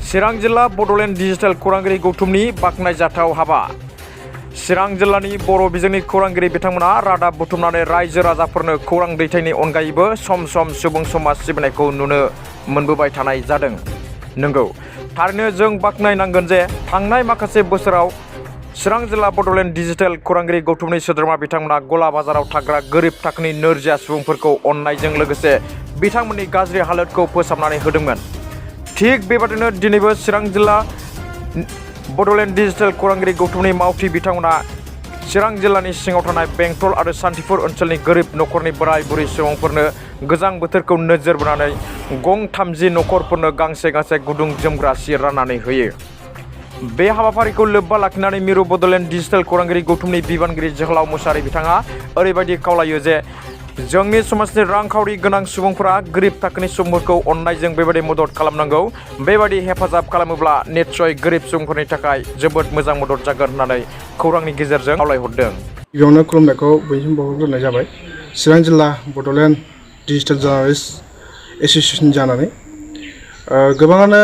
चिरां जिल्ला बड'लेण्ड डिजिटेल खौरांगिरि गौथुमनि बाख्नायजाथाव हाबा। चिरां जिल्लानि बर' बिजोंनि खौरांगिरि बिथांमोना रादाब बुथुमनानै रायजो राजाफोरनो खौरां दैथायनि अनगायैबो सम सम सुबुं समाज सिबिनायखौ नुनो मोनबोबाय थानाय जादों। नंगौ, थारैनो जों बाख्नायनांगोन जे थांनाय माखासे बोसोराव चिरां जिल्ला बड'लेण्ड डिजिटेल खौरांगिरि गौथुमनि सोद्रोमा बिथांमोना गला बाजाराव थाग्रा गोरिब थाखोनि नोरजिया सुबुंफोरखौ अननायजों लोगोसे बिथांमोननि गाज्रि हालोदखौ फोसाबनानै होदोंमोन। थिग बेबादिनो दिनैबो चिरां जिल्ला बड'लेण्ड डिजिटेल खौरांगिरि गौथुमनि मावथि बिथांमोना चिरां जिल्लानि सिङाव थानाय बेंटल आरो सान्थिपुर ओनसोलनि गोरिब नखरनि बोराय बुरै सुबुंफोरनो गोजां बोथोरखौ नोजोर बोनानै गं 30 नखरफोरनो गांसे गांसे गुदुं जोमग्रा सि राननानै होयो। बे हाबाफारिखौ लोब्बा लाखिनानै मिरु बड'लेण्ड डिजिटेल खौरांगिरि गौथुमनि बिबानगिरि जोहोलाव मुसाहारि बिथाङा ओरैबायदि खावलायो जे जोंनि समाजनि रांखावरि गोनां सुबुंफोरा गोरिब थाखोनि सुबुंफोरखौ अननायजों बेबायदि मदद खालामनांगौ। बेबायदि हेफाजाब खालामोब्ला निस्सय गोरिब सुबुंफोरनि थाखाय जोबोद मोजां मदद जागोन होननानै खौरांनि गेजेरजों खावलायहरदों। गिबियावनो खुलुमनायखौ बयनिसिम बावहरग्रोनाय जाबाय। चिरां जिल्ला बड'लेण्ड डिजिटेल जार्नालिस्ट एस'सिएशन जानानै गोबाङानो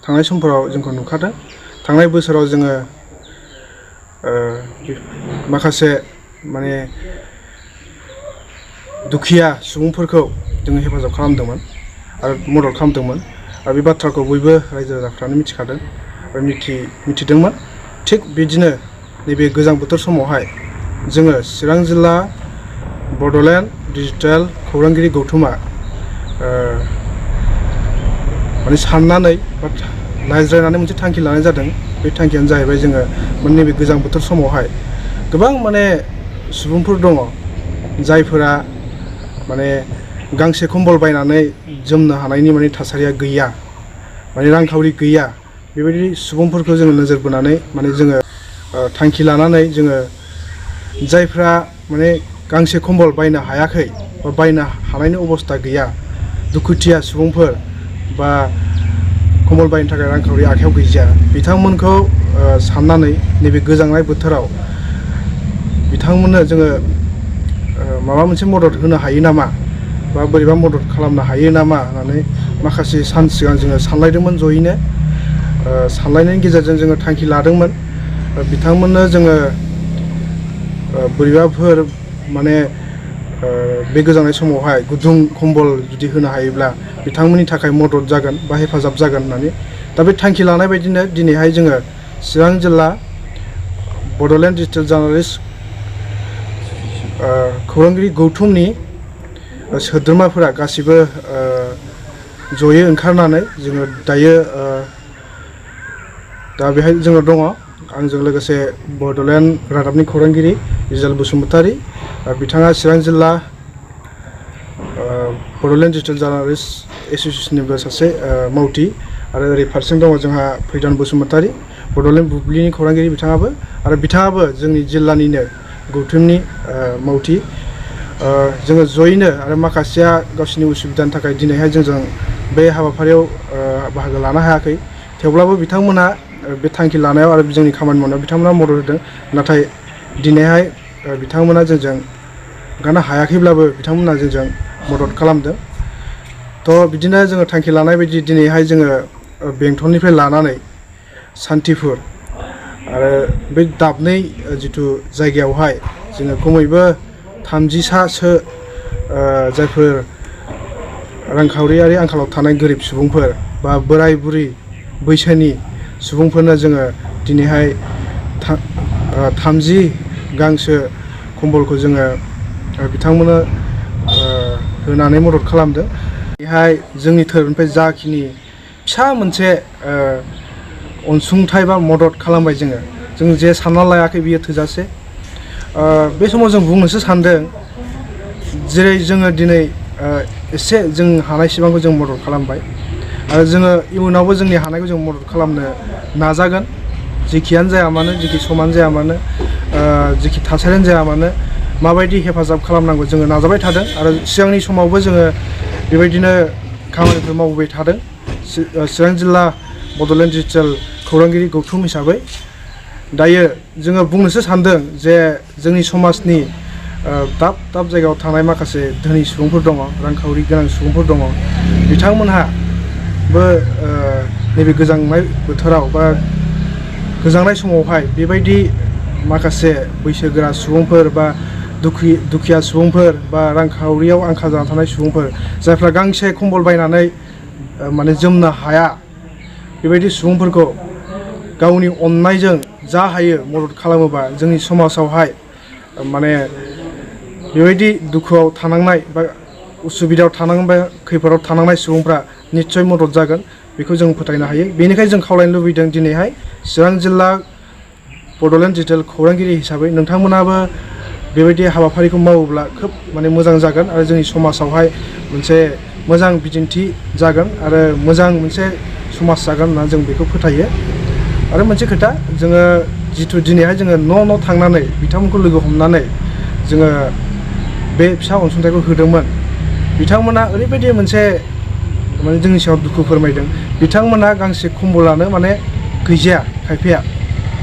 थांनाय समफोराव जोंखौ नुखादों। थांनाय बोसोराव जोङो माखासे दुखिया सुबुंफोरखौ जोङो हेफाजाब खालामदोंमोन आरो मदद खालामदोंमोन आरो बे बाथ्राखौ बयबो रायजो राजाफ्रानो मिथिखादों आरो मिथिदोंमोन। थिग बिदिनो नैबे गोजां बोथोर समावहाय जोङो चिरां जिल्ला बड'लेण्ड डिजिटेल खौरांगिरि गौथुमा साननानै बा रायज्लायनानै मोनसे थांखि लानाय जादों। बे थांखियानो जाहैबाय जोङो नैबे गोजां बोथोर समावहाय गोबां सुबुंफोर दङ जायफोरा गांसे कम्बल बायनानै जोमनो हानायनि थासारिया गैया, रांखावरि गैया। बेबायदि सुबुंफोरखौ जोङो नोजोर बोनानै जोङो थांखि लानानै जोङो जायफ्रा गांसे कम्बल बायनो हायाखै बा बायनो हानायनि अबस्था गैया, दुखुथिया सुबुंफोर बा कम्बल बायनो थाखाय रांखावरि आखायाव गैजाया, बिथांमोनखौ साननानै नैबे गोजांनाय बोथोराव बिथांमोननो जोङो माबा मोनसे मदद होनो हायो नामा बा बोरैबा मदद खालामनो हायो नामा होननानै माखासे सान सिगां जोङो सानलायदोंमोन। जयैनो सानलायनायनि गेजेरजों जोङो थांखि लादोंमोन। बिथांमोननो जोङो बोरैबाफोर बे गोजांनाय समावहाय गुदुं कम्बल जुदि होनो हायोब्ला बिथांमोननि थाखाय मदद जागोन बा हेफाजाब जागोन होननानै दा बे थांखि लानाय बायदिनो दिनैहाय जोङो चिरां जिल्ला बड'लेण्ड डिजिटेल जार्नालिस्ट खौरांगिरि गौथुमनि सोद्रोमाफोरा गासिबो जयै ओंखारनानै जोङो दायो दा बेहाय जोङो दङ। आंजों लोगोसे बड'लेण्ड रादाबनि खौरांगिरि इजल बसुमतारी, बिथाङा चिरां जिल्ला बड'लेण्ड डिजिटेल जार्नालिस्ट एस'सिएशननिबो सासे मावथि, आरो ओरै फारसेजों दङ जोंहा फैदान बसुमतारी, बड'लेण्ड बुब्लिनि खौरांगिरि बिथाङाबो जोंनि जिल्लानिनो गौथुमनि मावथि। जोङो जयैनो आरो माखासेया गावसिनि उसुबिदानि थाखाय दिनैहाय जोंजों बे हाबाफारियाव बाहागो लानो हायाखै। थेवब्लाबो बिथांमोना बे थांखि लानायाव आरो जोंनि खामानि मावनायाव बिथांमोना मदद होदों। नाथाय दिनैहाय बिथांमोना जोंजों ओंखारनो हायाखैब्लाबो बिथांमोना जोंजों मदद खालामदों। थ' बिदिनो जोङो थांखि लानाय बायदि दिनैहाय जोङो बेंटलनिफ्राय लानानै सान्थिपुर आरो बे दाबनै जिथु जायगायावहाय जोङो खमैबो 30सासो जायफोर रांखावरियारि आंखालाव थानाय गोरिब सुबुंफोर बा बोराय बुरै बैसोनि सुबुंफोरनो जोङो दिनैहाय 30 गांसो कम्बलखौ जोङो बिथांमोननो होनानै मदद खालामदों। बेहाय जोंनि थोरनिफ्राय जाखिनि फिसा मोनसे अनसुंथाइ बा मदद खालामबाय जों जे सानना लायाखै बियो थोजासे। बे समाव जों बुंनोसो सानदों, जेरै जोङो दिनै एसे जों हानायसिबांखौ जों मदद खालामबाय आरो जोङो इयुनावबो जोंनि हानायखौ जों मदद खालामनो नाजागोन। जेखियानो जाया मानो, जेखि समानो जाया मानो, जेखि थासारियानो जाया मानो, माबायदि हेफाजाब खालामनांगौ जोङो नाजाबाय थादों आरो सिगांनि समावबो जोङो बेबायदिनो खामानिफोर मावबोबाय थादों। चिरां जिल्ला बड'लेण्ड डिजिटेल खौरांगिरि गौथुम हिसाबै दायो जोङो बुंनोसो सानदों जे जोंनि समाजनि दाब दाब जायगायाव थानाय माखासे धोनि सुबुंफोर दङ, रांखावरि गोनां सुबुंफोर दङ, बिथांमोनहाबो नैबे गोजांनाय बोथोराव बा गोजांनाय समावहाय बेबायदि माखासे बैसोगोरा सुबुंफोर बा दुखिया सुबुंफोर बा रांखावरियाव आंखाल जाना थानाय सुबुंफोर जायफ्रा गांसे कम्बल बायनानै माने जोमनो हाया बेबायदि सुबुंफोरखौ गावनि अननायजों जा हायो मदद खालामोबा जोंनि समाजावहाय माने बेबायदि दुखुआव थानांनाय बा उसुबिदायाव थानांनाय खैफोदाव थानांनाय सुबुंफ्रा निस्सय मदद जागोन बेखौ जों फोथायनो हायो। बेनिखायनो जों खावलायनो लुबैदों दिनैहाय चिरां जिल्ला बड'लेण्ड डिजिटेल खौरांगिरि हिसाबै नोंथांमोनाबो बेबायदि हाबाफारिखौ मावोब्ला खोब माने मोजां जागोन आरो जोंनि समाजावहाय मोनसे मोजां बिदिन्थि जागोन आरो मोजां मोनसे समाज जागोन होनना जों बेखौ फोथायो। आरो मोनसे खोथा जोङो जिथु दिनैहाय जोङो न' थांनानै बिथांमोनखौ लोगो हमनानै जोङो बे फिसा अनसुंथाइखौ होदोंमोन। बिथांमोना ओरैबायदि मोनसे माने जोंनि सायाव दुखु फोरमायदों। बिथांमोना गांसे कम्बलानो माने गैजाया खायफाया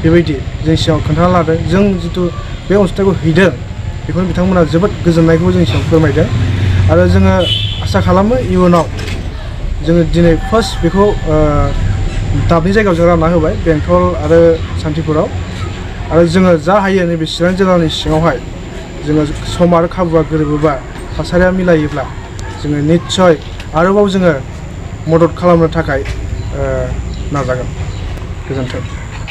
बेबायदि जोंनि सिगाङाव खोन्थाना लादों। जों जिथु बे अनसुंथाइखौ हैदों बेखौनो बिथांमोना जोबोद गोजोननायखौ जोंनि सिगाङाव फोरमायदों आरो जोङो आसा खालामो इयुनाव जोङो दिनै फार्स्ट बेखौ दाबनै जायगायाव जों रानना होबाय बेंटल आरो सान्थिपुराव आरो जोङो जा हायो नैबे चिरां जिल्लानि सिङावहाय जोङो सम आरो खाबुआ गोरोबोबा थासारिया मिलायोब्ला जोङो निस्सय आरोबाव जोङो मदद खालामनो थाखाय नाजागोन। गोजोन्थों।